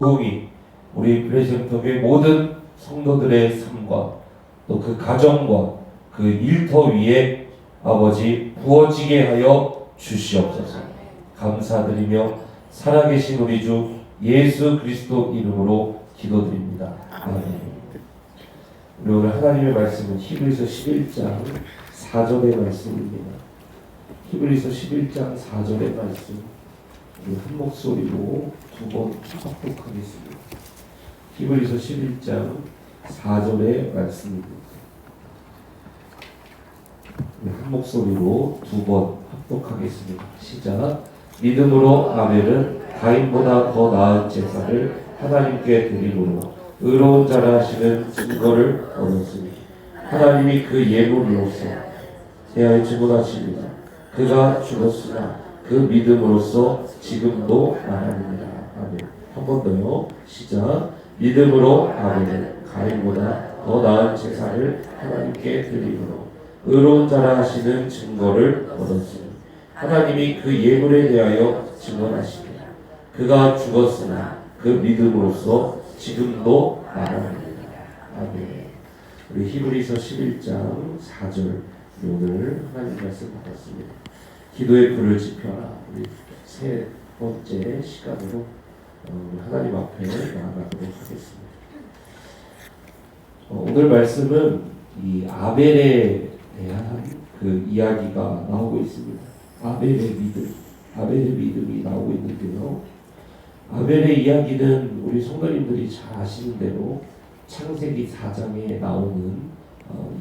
부흥이 우리 브레이브교회 모든 성도들의 삶과 또 그 가정과 그 일터 위에 아버지 부어지게 하여 주시옵소서. 감사드리며 살아계신 우리 주 예수 그리스도 이름으로 기도드립니다. 아멘. 우리 오늘 하나님의 말씀은 히브리서 11장 4절의 말씀입니다. 히브리서 11장 4절의 말씀 한 목소리로 두 번 합독하겠습니다. 히브리서 11장 4절의 말씀입니다. 한 목소리로 두 번 합독하겠습니다. 시작. 믿음으로 아벨은 가인보다 더 나은 제사를 하나님께 드림으로 의로운 자라 하시는 증거를 얻었으니 하나님이 그 예물로서 대하여 증언하십니다. 그가 죽었으나 그 믿음으로써 지금도 말합니다. 아멘. 한 번 더요. 시작. 믿음으로 아벨은 가인보다 더 나은 제사를 하나님께 드림으로 의로운 자라 하시는 증거를 얻었으니 하나님이 그 예물에 대하여 증언하십니다. 그가 죽었으나 그 믿음으로써 지금도 말합니다. 아멘. 우리 히브리서 11장 4절 오늘 하나님 말씀 받았습니다. 기도의 불을 지펴라. 우리 세 번째 시간으로 하나님 앞에 나아가도록 하겠습니다. 오늘 말씀은 이 아벨에 대한 그 이야기가 나오고 있습니다. 아벨의 믿음이 나오고 있는데요. 아벨의 이야기는 우리 성도님들이 잘 아시는 대로 창세기 4장에 나오는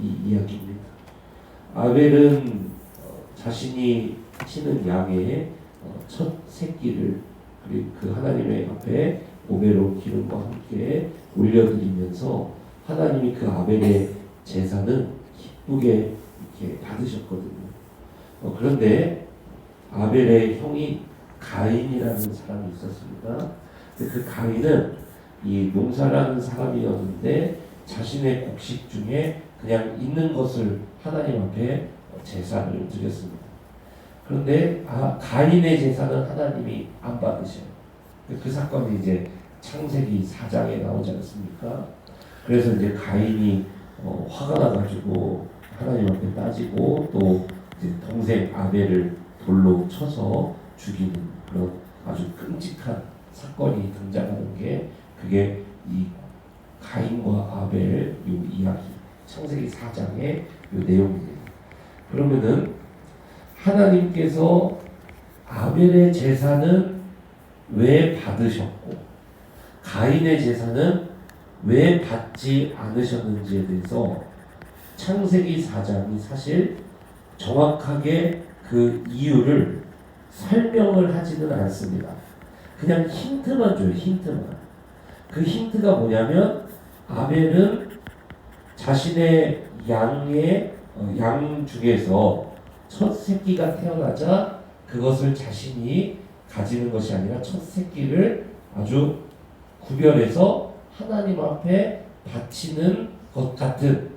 이 이야기입니다. 아벨은 자신이 치는 양의 첫 새끼를 그 하나님의 앞에 보배로 기름과 함께 올려드리면서 하나님이 그 아벨의 제사는 기쁘게 이렇게 받으셨거든요. 그런데 아벨의 형이 가인이라는 사람이 있었습니다. 그 가인은 이 농사라는 사람이었는데 자신의 곡식 중에 그냥 있는 것을 하나님 앞에 제사를 드렸습니다. 그런데 가인의 제사는 하나님이 안 받으셔요. 그 사건이 이제 창세기 4장에 나오지 않습니까? 그래서 이제 가인이 화가 나가지고 하나님 앞에 따지고 또 이제 동생 아벨을 돌로 쳐서 죽이는 그런 아주 끔찍한 사건이 등장하는 게 그게 이 가인과 아벨 이 이야기 창세기 4장의 이 내용입니다. 그러면은 하나님께서 아벨의 제사는 왜 받으셨고 가인의 제사는 왜 받지 않으셨는지에 대해서 창세기 4장이 사실 정확하게 그 이유를 설명을 하지는 않습니다. 그냥 힌트만 줘요. 힌트만. 그 힌트가 뭐냐면 아벨은 자신의 양 중에서 첫 새끼가 태어나자 그것을 자신이 가지는 것이 아니라 첫 새끼를 아주 구별해서 하나님 앞에 바치는 것 같은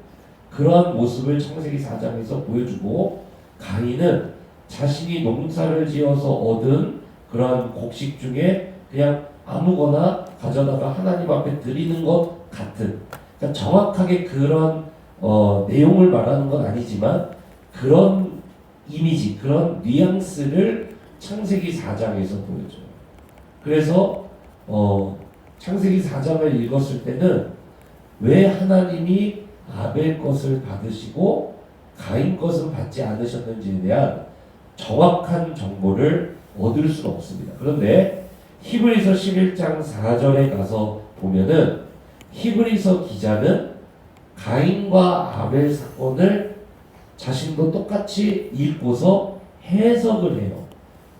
그러한 모습을 창세기 4장에서 보여주고 가인은 자신이 농사를 지어서 얻은 그러한 곡식 중에 그냥 아무거나 가져다가 하나님 앞에 드리는 것 같은 그러니까 정확하게 그런 내용을 말하는 건 아니지만 그런 이미지, 그런 뉘앙스를 창세기 4장에서 보여줘요. 그래서 창세기 4장을 읽었을 때는 왜 하나님이 아벨 것을 받으시고 가인 것은 받지 않으셨는지에 대한 정확한 정보를 얻을 수는 없습니다. 그런데 히브리서 11장 4절에 가서 보면은 히브리서 기자는 가인과 아벨 사건을 자신도 똑같이 읽고서 해석을 해요.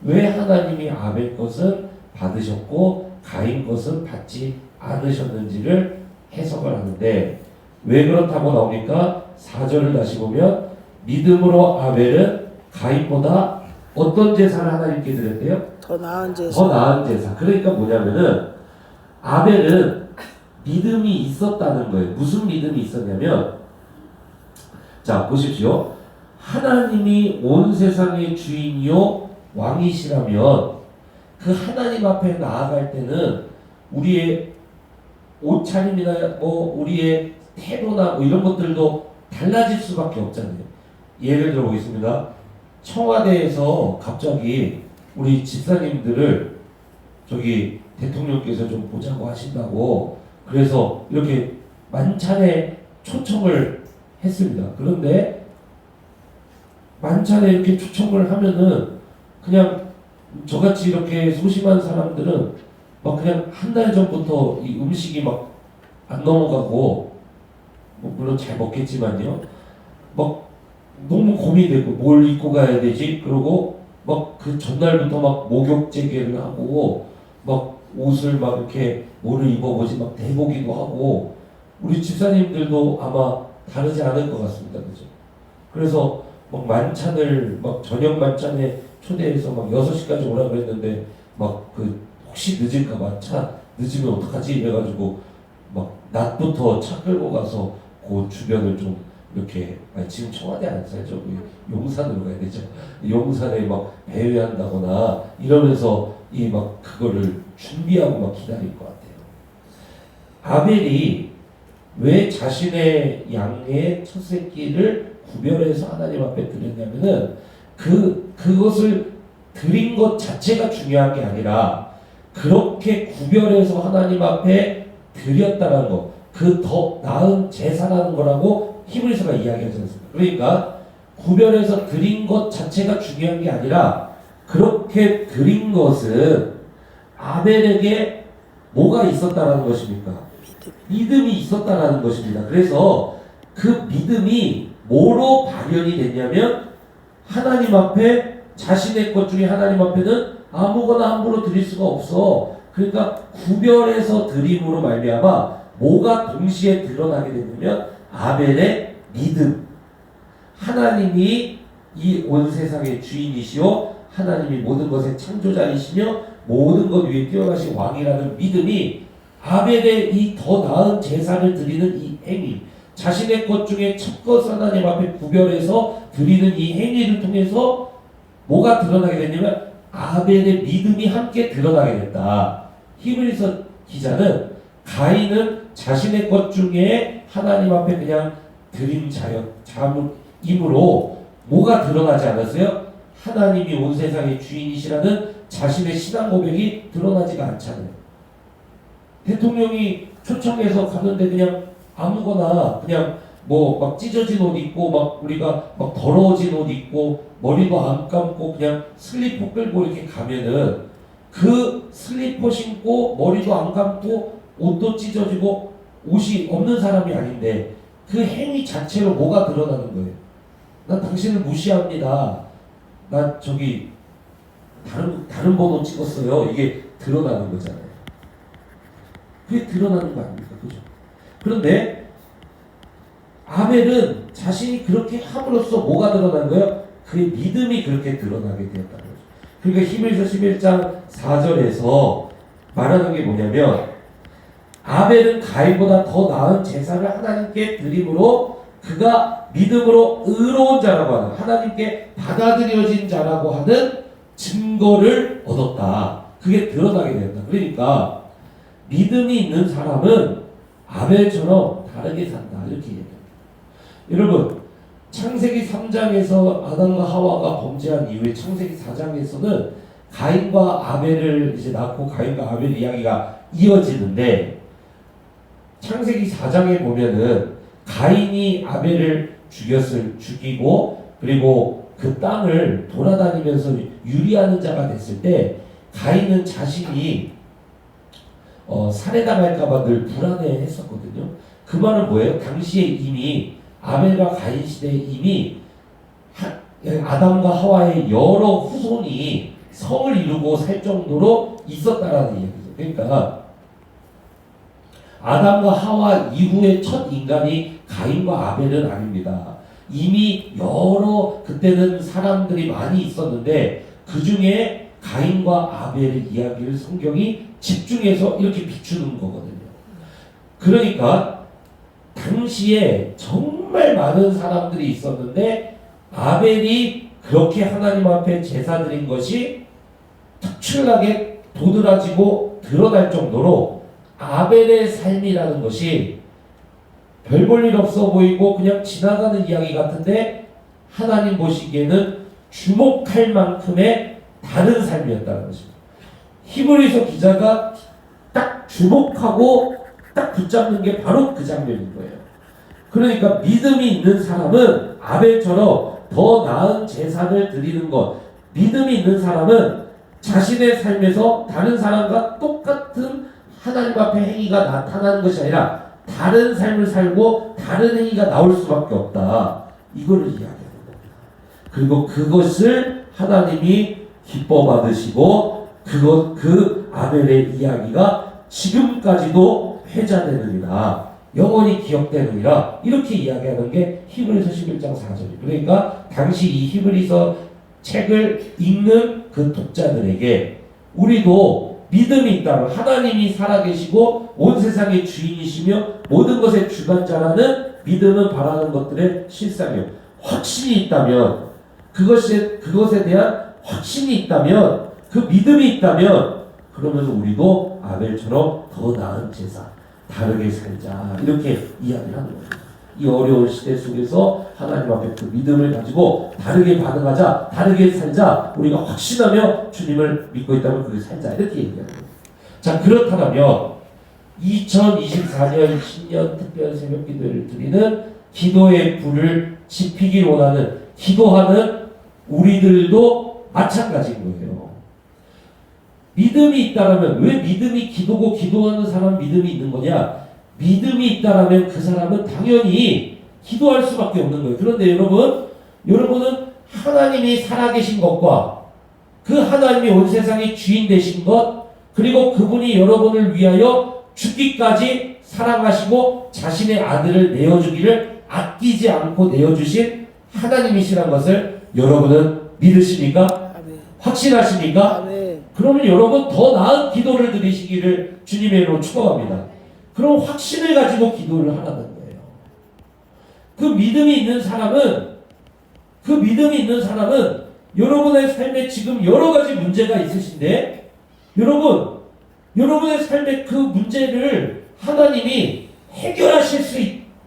왜 하나님이 아벨 것은 받으셨고 가인 것은 받지 않으셨는지를 해석을 하는데 왜 그렇다고 나오니까 4절을 다시 보면 믿음으로 아벨은 가인보다 어떤 제사를 하나님께 드렸대요? 더 나은 제사. 더 나은 제사. 그러니까 뭐냐면은 아벨은 믿음이 있었다는 거예요. 무슨 믿음이 있었냐면 자 보십시오. 하나님이 온 세상의 주인이요 왕이시라면 그 하나님 앞에 나아갈 때는 우리의 옷차림이나 뭐 우리의 태도나 뭐 이런 것들도 달라질 수밖에 없잖아요. 예를 들어 보겠습니다. 청와대에서 갑자기 우리 집사님들을 저기 대통령께서 좀 보자고 하신다고 그래서 이렇게 만찬에 초청을 했습니다. 그런데 만찬에 이렇게 초청을 하면은 그냥 저같이 이렇게 소심한 사람들은 막 그냥 한 달 전부터 이 음식이 막 안 넘어가고 뭐 물론 잘 먹겠지만요. 막 너무 고민되고 뭘 입고 가야 되지? 그러고 막 그 전날부터 막 목욕 재개를 하고 막 옷을 막 이렇게 뭐를 입어보지 막 대보기도 하고 우리 집사님들도 아마 다르지 않을 것 같습니다. 그죠? 그래서 막 만찬을 막 저녁 만찬에 초대해서 막 6시까지 오라고 했는데 막 그 혹시 늦을까봐 차 늦으면 어떡하지 이래가지고 막 낮부터 차 끌고 가서 그 주변을 좀 이렇게 아니 지금 청와대 안 살죠? 용산으로 가야 되죠. 용산에 막 배회한다거나 이러면서 이 막 그거를 준비하고 막 기다릴 것 같아요. 아벨이 왜 자신의 양의 첫 새끼를 구별해서 하나님 앞에 드렸냐면은 그것을 드린 것 자체가 중요한 게 아니라 그렇게 구별해서 하나님 앞에 드렸다는 것, 그 더 나은 제사라는 거라고 히브리서가 이야기하지 않습니까? 그러니까 구별해서 드린 것 자체가 중요한 게 아니라 그렇게 드린 것은 아벨에게 뭐가 있었다라는 것입니까? 믿음이 있었다라는 것입니다. 그래서 그 믿음이 뭐로 발현이 됐냐면 하나님 앞에 자신의 것 중에 하나님 앞에는 아무거나 함부로 드릴 수가 없어. 그러니까 구별해서 드림으로 말미암아 뭐가 동시에 드러나게 되냐면 아벨의 믿음. 하나님이 이 온 세상의 주인이시오. 하나님이 모든 것의 창조자이시며 모든 것 위에 뛰어나신 왕이라는 믿음이 아벨의 이 더 나은 제사를 드리는 이 행위, 자신의 것 중에 첫 것을 하나님 앞에 구별해서 드리는 이 행위를 통해서 뭐가 드러나게 됐냐면 아벨의 믿음이 함께 드러나게 됐다. 히브리서 기자는 가인은 자신의 것 중에 하나님 앞에 그냥 드린 자임으로 뭐가 드러나지 않았어요? 하나님이 온 세상의 주인이시라는 자신의 신앙 고백이 드러나지가 않잖아요. 대통령이 초청해서 갔는데 그냥 아무거나 그냥 뭐 막 찢어진 옷 입고 막 우리가 막 더러워진 옷 입고 머리도 안 감고 그냥 슬리퍼 끌고 이렇게 가면은 그 슬리퍼 신고 머리도 안 감고 옷도 찢어지고 옷이 없는 사람이 아닌데 그 행위 자체로 뭐가 드러나는 거예요? 난 당신을 무시합니다. 나 저기 다른 번호 찍었어요. 이게 드러나는 거잖아요. 그게 드러나는 거 아닙니까? 그죠? 그런데 아벨은 자신이 그렇게 함으로써 뭐가 드러난 거예요? 그의 믿음이 그렇게 드러나게 되었다는 거죠. 그러니까 히브리서 11장 4절에서 말하는 게 뭐냐면 아벨은 가인보다 더 나은 제사를 하나님께 드림으로 그가 믿음으로 의로운 자라고 하는 하나님께 받아들여진 자라고 하는 증거를 얻었다. 그게 드러나게 되었다. 그러니까 믿음이 있는 사람은 아벨처럼 다르게 산다. 이렇게 얘기합니다. 여러분, 창세기 3장에서 아담과 하와가 범죄한 이후에 창세기 4장에서는 가인과 아벨을 이제 낳고 가인과 아벨 이야기가 이어지는데 창세기 4장에 보면은 가인이 아벨을 죽이고 그리고 그 땅을 돌아다니면서 유리하는 자가 됐을 때 가인은 자신이 살해당할까봐 늘 불안해했었거든요. 그 말은 뭐예요? 당시에 이미 아벨과 가인 시대에 이미 아담과 하와의 여러 후손이 성을 이루고 살 정도로 있었다라는 얘기죠. 그러니까 아담과 하와 이후의 첫 인간이 가인과 아벨은 아닙니다. 이미 여러 그때는 사람들이 많이 있었는데 그 중에 가인과 아벨의 이야기를 성경이 집중해서 이렇게 비추는 거거든요. 그러니까 당시에 정말 많은 사람들이 있었는데 아벨이 그렇게 하나님 앞에 제사 드린 것이 특출나게 도드라지고 드러날 정도로 아벨의 삶이라는 것이 별 볼 일 없어 보이고 그냥 지나가는 이야기 같은데 하나님 보시기에는 주목할 만큼의 다른 삶이었다는 것입니다. 히브리서 기자가 딱 주목하고 딱 붙잡는 게 바로 그 장면인 거예요. 그러니까 믿음이 있는 사람은 아벨처럼 더 나은 제사를 드리는 것, 믿음이 있는 사람은 자신의 삶에서 다른 사람과 똑같은 하나님 앞에 행위가 나타나는 것이 아니라 다른 삶을 살고 다른 행위가 나올 수밖에 없다. 이거를 이야기하는 겁니다. 그리고 그것을 하나님이 기뻐 받으시고 그 아벨의 이야기가 지금까지도 회자되느니라, 영원히 기억되느니라, 이렇게 이야기하는 게 히브리서 11장 4절이에요. 그러니까 당시 이 히브리서 책을 읽는 그 독자들에게 우리도 믿음이 있다면 하나님이 살아계시고 온 세상의 주인이시며 모든 것의 주관자라는 믿음은 바라는 것들의 실상이요, 확신이 있다면, 그것에 대한 확신이 있다면, 그 믿음이 있다면, 그러면 우리도 아벨처럼 더 나은 제사, 다르게 살자, 이렇게 이야기를 하는 겁니다. 이 어려운 시대 속에서 하나님 앞에 그 믿음을 가지고 다르게 반응하자, 다르게 살자, 우리가 확신하며 주님을 믿고 있다면 그렇게 살자, 이렇게 얘기하는 겁니다. 자, 그렇다면 2024년 신년 특별 새벽 기도를 드리는 기도의 불을 지피길 원하는, 기도하는 우리들도 마찬가지인 거예요. 믿음이 있다라면, 왜 믿음이 기도고 기도하는 사람 믿음이 있는 거냐? 믿음이 있다라면 그 사람은 당연히 기도할 수밖에 없는 거예요. 그런데 여러분은 하나님이 살아계신 것과 그 하나님이 온 세상의 주인 되신 것, 그리고 그분이 여러분을 위하여 죽기까지 사랑하시고 자신의 아들을 내어주기를 아끼지 않고 내어주신 하나님이시란 것을 여러분은 믿으십니까? 아멘. 확신하십니까? 아멘. 그러면 여러분 더 나은 기도를 드리시기를 주님의 이름으로 축원합니다. 그런 확신을 가지고 기도를 하라는 거예요. 그 믿음이 있는 사람은 여러분의 삶에 지금 여러 가지 문제가 있으신데, 여러분의 삶의 그 문제를 하나님이 해결하실 수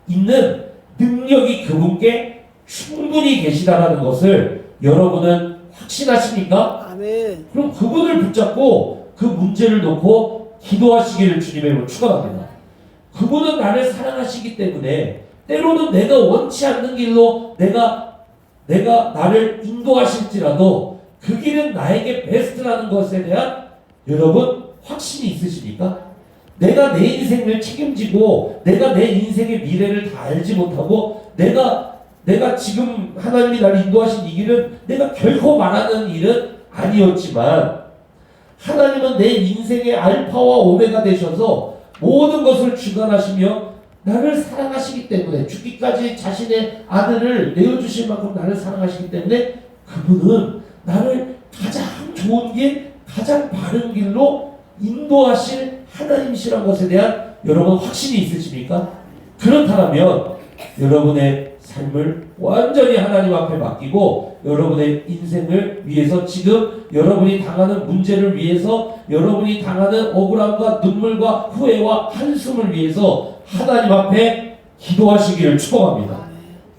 있는 능력이 그분께 충분히 계시다라는 것을 여러분은 확신하십니까? 아멘. 그럼 그분을 붙잡고 그 문제를 놓고 기도하시기를 주님의 이름으로 축원합니다. 그분은 나를 사랑하시기 때문에 때로는 내가 원치 않는 길로 내가 나를 인도하실지라도 그 길은 나에게 베스트라는 것에 대한 여러분 확신이 있으십니까? 내가 내 인생을 책임지고 내가 내 인생의 미래를 다 알지 못하고 내가 지금 하나님이 나를 인도하신 이 길은 내가 결코 말하는 일은 아니었지만 하나님은 내 인생의 알파와 오메가 되셔서 모든 것을 주관하시며 나를 사랑하시기 때문에 죽기까지 자신의 아들을 내어주실 만큼 나를 사랑하시기 때문에 그분은 나를 가장 좋은 길, 가장 바른 길로 인도하실 하나님이시라는 것에 대한 여러분 확신이 있으십니까? 그렇다면 여러분의 삶을 완전히 하나님 앞에 맡기고 여러분의 인생을 위해서, 지금 여러분이 당하는 문제를 위해서, 여러분이 당하는 억울함과 눈물과 후회와 한숨을 위해서 하나님 앞에 기도하시기를 축원합니다.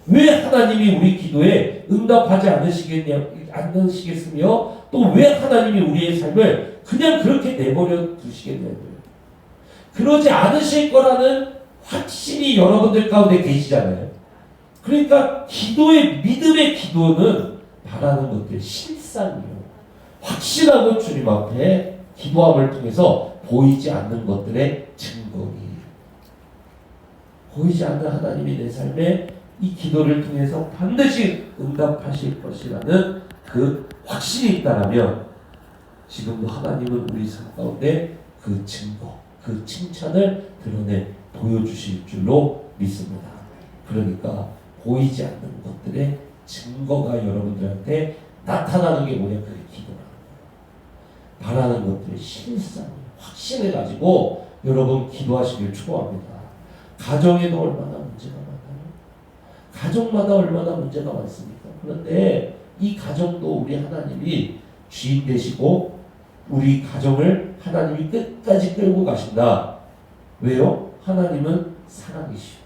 왜 하나님이 우리 기도에 응답하지 않으시겠으며 또 왜 하나님이 우리의 삶을 그냥 그렇게 내버려 두시겠냐고요. 그러지 않으실 거라는 확신이 여러분들 가운데 계시잖아요. 그러니까 믿음의 기도는 바라는 것들 실상이에요. 확신하고 주님 앞에 기도함을 통해서 보이지 않는 것들의 증거이에요. 보이지 않는 하나님이 내 삶에 이 기도를 통해서 반드시 응답하실 것이라는 그 확신이 있다면 지금도 하나님은 우리 삶 가운데 그 증거, 그 칭찬을 드러내 보여주실 줄로 믿습니다. 그러니까 보이지 않는 것들의 증거가 여러분들한테 나타나는 게 뭐냐? 그게 기도라는 거예요. 바라는 것들의 실상, 확신을 가지고 여러분 기도하시길 축원합니다. 가정에도 얼마나 문제가 많아요. 가정마다 얼마나 문제가 많습니까? 그런데 이 가정도 우리 하나님이 주인 되시고 우리 가정을 하나님이 끝까지 끌고 가신다. 왜요? 하나님은 사랑이시오.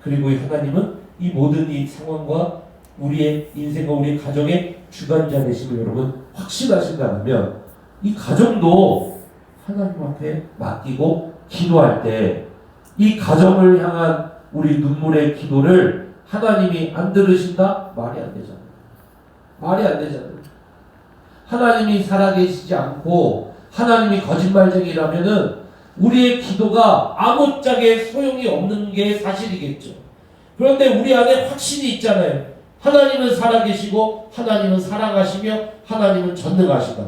그리고 이 하나님은 이 모든 이 상황과 우리의 인생과 우리 가정의 주관자 되심을 여러분 확신하신다면 이 가정도 하나님 앞에 맡기고 기도할 때 이 가정을 향한 우리 눈물의 기도를 하나님이 안 들으신다? 말이 안 되잖아요. 말이 안 되잖아요. 하나님이 살아계시지 않고 하나님이 거짓말쟁이라면은 우리의 기도가 아무짝에 소용이 없는 게 사실이겠죠. 그런데 우리 안에 확신이 있잖아요. 하나님은 살아계시고 하나님은 사랑하시며 하나님은 전능하시다.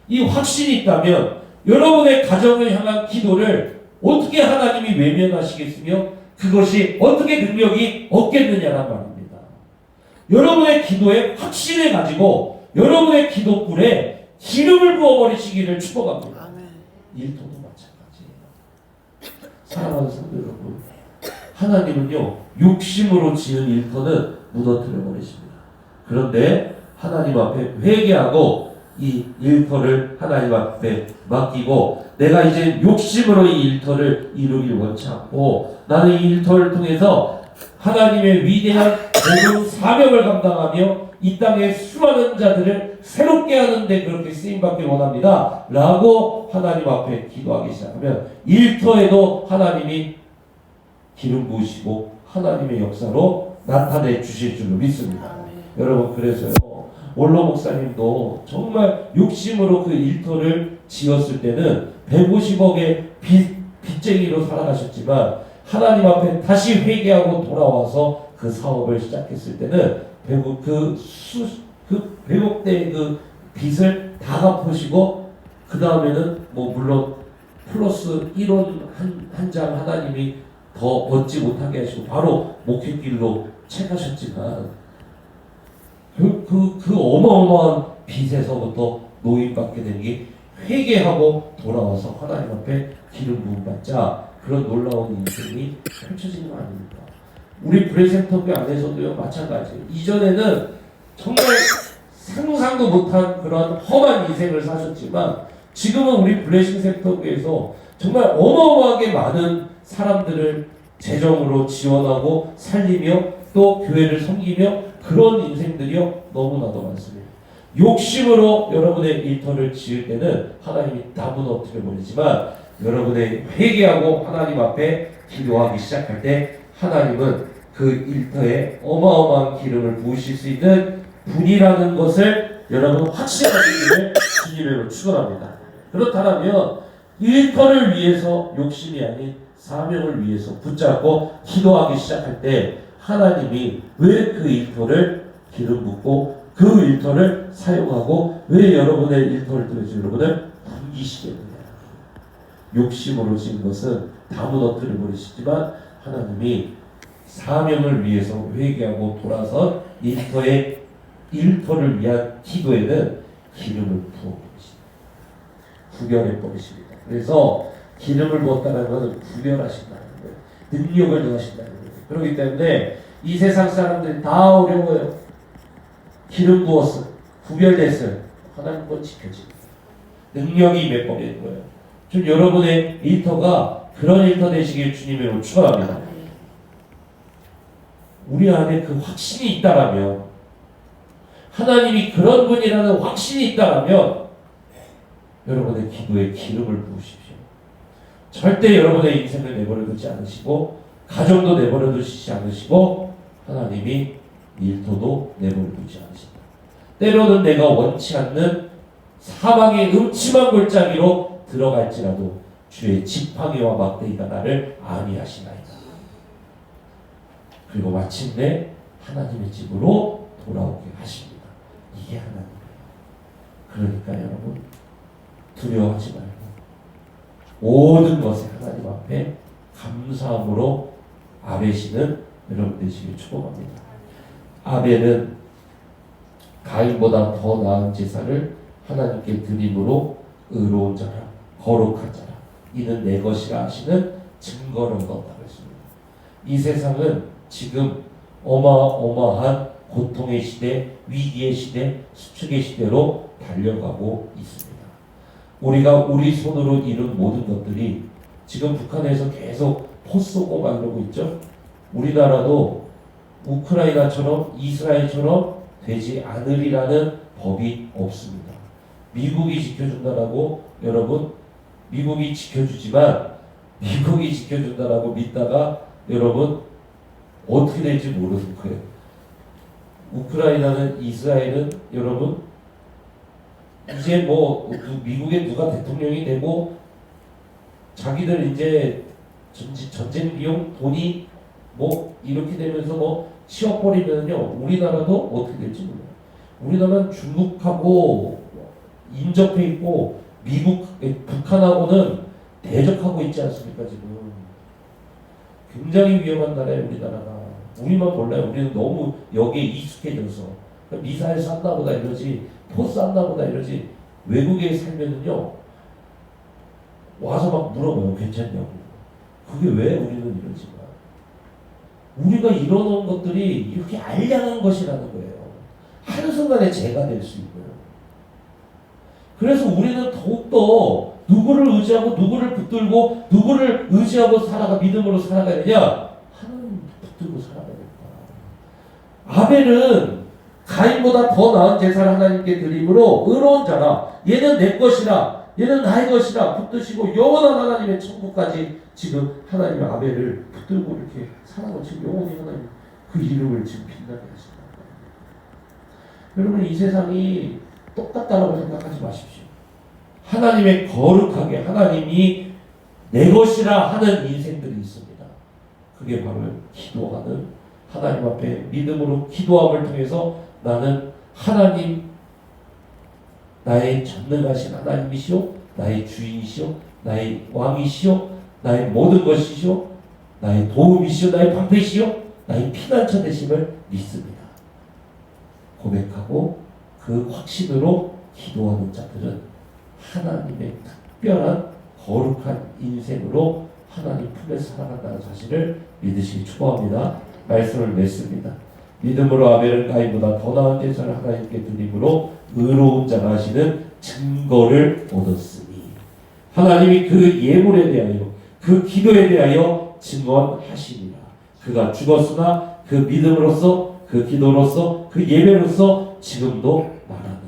이 확신이 있다면 여러분의 가정을 향한 기도를 어떻게 하나님이 외면하시겠으며 그것이 어떻게 능력이 없겠느냐란 말입니다. 여러분의 기도에 확신을 가지고 여러분의 기도불에 기름을 부어버리시기를 축복합니다. 일터도 마찬가지예요. 사랑하는 성도 여러분, 하나님은요 욕심으로 지은 일터는 무너뜨려 버리십니다. 그런데 하나님 앞에 회개하고 이 일터를 하나님 앞에 맡기고 내가 이제 욕심으로 이 일터를 이루길 원치 않고 나는 이 일터를 통해서 하나님의 위대한 복음 사명을 감당하며 이 땅의 수많은 자들을 새롭게 하는데 그렇게 쓰임받길 원합니다 라고 하나님 앞에 기도하기 시작하면 일터에도 하나님이 기름 부으시고 하나님의 역사로 나타내 주실 줄로 믿습니다. 여러분, 그래서요 원로 목사님도 정말 욕심으로 그 일터를 지었을 때는 150억의 빚쟁이로 살아가셨지만 하나님 앞에 다시 회개하고 돌아와서 그 사업을 시작했을 때는 100억대의 그 빚을 다 갚으시고 그 다음에는 뭐 물론 플러스 1원 한 장 하나님이 더 얻지 못하게 하시고 바로 목회길로 채가셨지만 그 어마어마한 빚에서부터 노임받게 되는 게 회개하고 돌아와서 하나님 앞에 기름 부음 받자 그런 놀라운 인생이 펼쳐지는 거 아닙니까? 우리 브레센터교 안에서도요 마찬가지예요. 이전에는 정말 상상도 못한 그런 험한 인생을 사셨지만 지금은 우리 블레싱 센터교에서 정말 어마어마하게 많은 사람들을 재정으로 지원하고 살리며 또 교회를 섬기며 그런 인생들이요 너무나도 많습니다. 욕심으로 여러분의 일터를 지을 때는 하나님이 다 무너뜨려 버리지만 여러분의 회개하고 하나님 앞에 기도하기 시작할 때 하나님은 그 일터에 어마어마한 기름을 부으실 수 있는 분이라는 것을 여러분 확신하시기를 주님으로 축원합니다. 그렇다면 일터를 위해서 욕심이 아닌 사명을 위해서 붙잡고 기도하기 시작할 때 하나님이 왜 그 일터를 기름 붓고 그 일터를 사용하고 왜 여러분의 일터를 통해서 여러분을 섬기시겠느냐. 욕심으로 지은 것은 다 무너뜨려 버리시지만 하나님이 사명을 위해서 회개하고 돌아선 일터를 위한 기도에는 기름을 부어버리십니다. 구별해 버리십니다. 그래서 기름을 부었다는 것은 구별하신다는 거예요. 능력을 더하신다는 거예요. 그렇기 때문에 이 세상 사람들이 다 어려워요. 기름 부었어요. 구별됐어요. 하나님 건 지켜집니다. 능력이 임해버리는 거예요. 좀 여러분의 일터가 그런 일터 되시길 주님으로 축원합니다. 우리 안에 그 확신이 있다라면 하나님이 그런 분이라는 확신이 있다라면 여러분의 기도에 기름을 부으십시오. 절대 여러분의 인생을 내버려 두지 않으시고 가정도 내버려 두시지 않으시고 하나님이 일터도 내버려 두지 않으신다. 때로는 내가 원치 않는 사망의 음침한 골짜기로 들어갈지라도 주의 지팡이와 막대기가 나를 안위하시나이다. 그리고 마침내 하나님의 집으로 돌아오게 하십니다. 이게 하나님이에요. 그러니까 여러분 두려워하지 말고 모든 것에 하나님 앞에 감사함으로 아베시는 여러분 되시길 축복합니다. 아벨은 가인보다 더 나은 제사를 하나님께 드림으로 의로운 자라 거룩한 자라 이는 내 것이라 하시는 증거를 얻었다고 했습니다. 이 세상은 지금 어마어마한 고통의 시대, 위기의 시대, 수축의 시대로 달려가고 있습니다. 우리가 우리 손으로 이룬 모든 것들이 지금 북한에서 계속 포 쏘고 막 이러고 있죠. 우리나라도 우크라이나처럼 이스라엘처럼 되지 않으리라는 법이 없습니다. 미국이 지켜준다라고 여러분, 미국이 지켜주지만 미국이 지켜준다라고 믿다가 여러분 어떻게 될지 모르는 거예요. 우크라이나는 이스라엘은 여러분 이제 뭐 미국에 누가 대통령이 되고 자기들 이제 전쟁 비용 돈이 뭐 이렇게 되면서 뭐 치워버리면요 우리나라도 어떻게 될지 몰라요. 우리나라는 중국하고 인접해 있고 북한하고는 대적하고 있지 않습니까 지금. 굉장히 위험한 나라예요 우리나라가. 우리만 몰라요. 우리는 너무 여기에 익숙해져서 미사일 쐈나 보다 이러지, 포 쐈나 보다 이러지. 외국에 살면은요 와서 막 물어봐요. 괜찮냐고. 그게 왜 우리는 이러지만 우리가 이뤄놓은 것들이 이렇게 알량한 것이라는 거예요. 한순간에 재가 될 수 있고요. 그래서 우리는 더욱더 누구를 의지하고 누구를 붙들고 누구를 의지하고 믿음으로 살아가야 되냐? 하나님 붙들고 살아가야 된다. 아벨은 가인보다 더 나은 제사를 하나님께 드림으로 의로운 자라. 얘는 내 것이라. 얘는 나의 것이라 붙드시고 영원한 하나님의 천국까지 지금 하나님의 아벨을 붙들고 이렇게 살아가고 지금 영원히 하나님 그 이름을 지금 빛나게 하신다. 여러분 이 세상이 똑같다라고 생각하지 마십시오. 하나님의 거룩하게 하나님이 내 것이라 하는 인생들이 있습니다. 그게 바로 기도하는 하나님 앞에 믿음으로 기도함을 통해서 나는 하나님 나의 전능하신 하나님이시오 나의 주인이시오 나의 왕이시오 나의 모든 것이시오 나의 도움이시오 나의 방패시오 나의 피난처 되심을 믿습니다. 고백하고 그 확신으로 기도하는 자들은 하나님의 특별한 거룩한 인생으로 하나님 품에 살아간다는 사실을 믿으시기 축복합니다. 말씀을 맺습니다. 믿음으로 아벨은 가인보다 더 나은 제사를 하나님께 드림으로 의로운 자라 하시는 증거를 얻었으니 하나님이 그 예물에 대하여 그 기도에 대하여 증언하시니라. 그가 죽었으나 그 믿음으로써 그 기도로써 그 예배로써 지금도 말하느니라.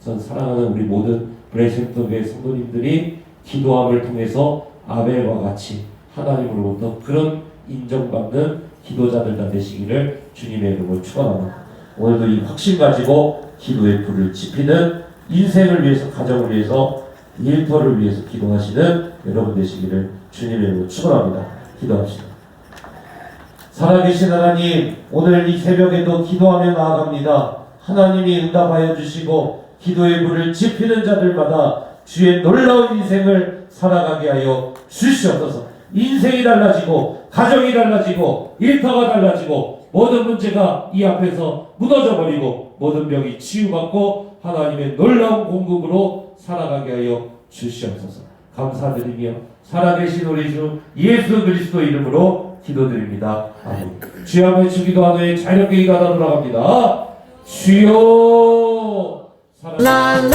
전 사랑하는 우리 모든 브레이센트교회 성도님들이 기도함을 통해서 아벨과 같이 하나님으로부터 그런 인정받는 기도자들 다 되시기를 주님의 이름으로 축원합니다. 오늘도 이 확신 가지고 기도의 불을 지피는 인생을 위해서 가정을 위해서 일터를 위해서 기도하시는 여러분 되시기를 주님의 이름으로 축원합니다. 기도합시다. 살아계신 하나님 오늘 이 새벽에도 기도하며 나아갑니다. 하나님이 응답하여 주시고 기도의 불을 지피는 자들마다 주의 놀라운 인생을 살아가게 하여 주시옵소서. 인생이 달라지고 가정이 달라지고 일터가 달라지고 모든 문제가 이 앞에서 무너져 버리고 모든 병이 치유받고 하나님의 놀라운 공급으로 살아가게 하여 주시옵소서. 감사드리며 살아계신 우리 주 예수 그리스도 이름으로 기도드립니다. 아멘. 주여 한번 주기도 하되 자유롭게 기도하다 돌아갑니다. 주여 사랑